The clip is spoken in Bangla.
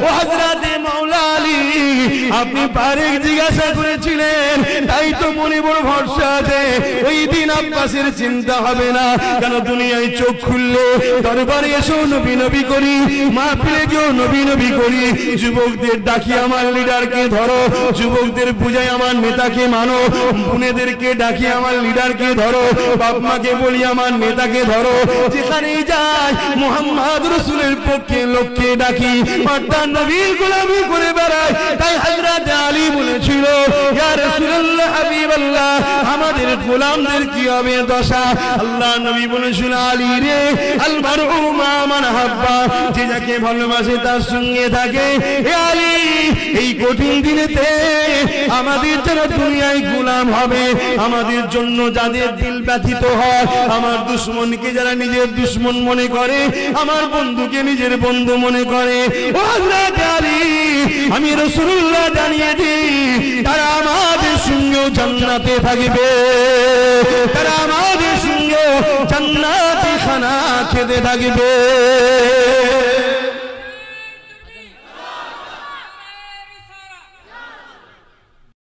ও হযরতে মাওলা আলী আপনি বারেক জিজ্ঞাসা করেছিলেন তাই তো মনে বড় ভরসা আছে ওই দিন আব্বাসের চিন্তা হবে না কেন দুনিয়ায় চোখ খুললে দরবারে এসো নবী নবী করি মাহফিলে গিয়েও নবী নবী করি যুবকদের ডাকি আমার লিডারকে ধরো যুবকদের বুঝাই আমার নেতাকে মানো বোনেদেরকে ডাকি আমার লিডারকে ধরো বাপ মাকে বলি আমার নেতাকে ধরো যেখানেই যাই মুহাম্মদ রাসূলের পক্ষে লোককে ডাকি অর্থাৎ নবীর গোলামি করে বেড়াই তাই হযরত আলী বলেছিল ইয়া রাসূলুল্লাহ হাবিবাল্লাহ আমাদের গোলামদের কি হবে দশা আল্লাহ নবী বলেছিল আলী রে আল মারউ মা মান হাব্বা যে যাকে ভালোবাসে তার সঙ্গে থাকে হে আলী এই কঠিন দিনেতে আমাদের যারা দুনিয়ায় গোলাম হবে আমাদের জন্য যাদের দিল ব্যথিত হয় আমার দুশমনকে যারা নিজের দুশমন মনে করে আমার বন্ধুকে নিজের বন্ধু মনে করে ও হযরত আলী আমি রাসূলুল্লাহ জানিয়ে দিই তারা আমাদের সঙ্গে জান্নাতে থাকবে তারা আমাদের সঙ্গে জান্নাতে খানা খেতে থাকবে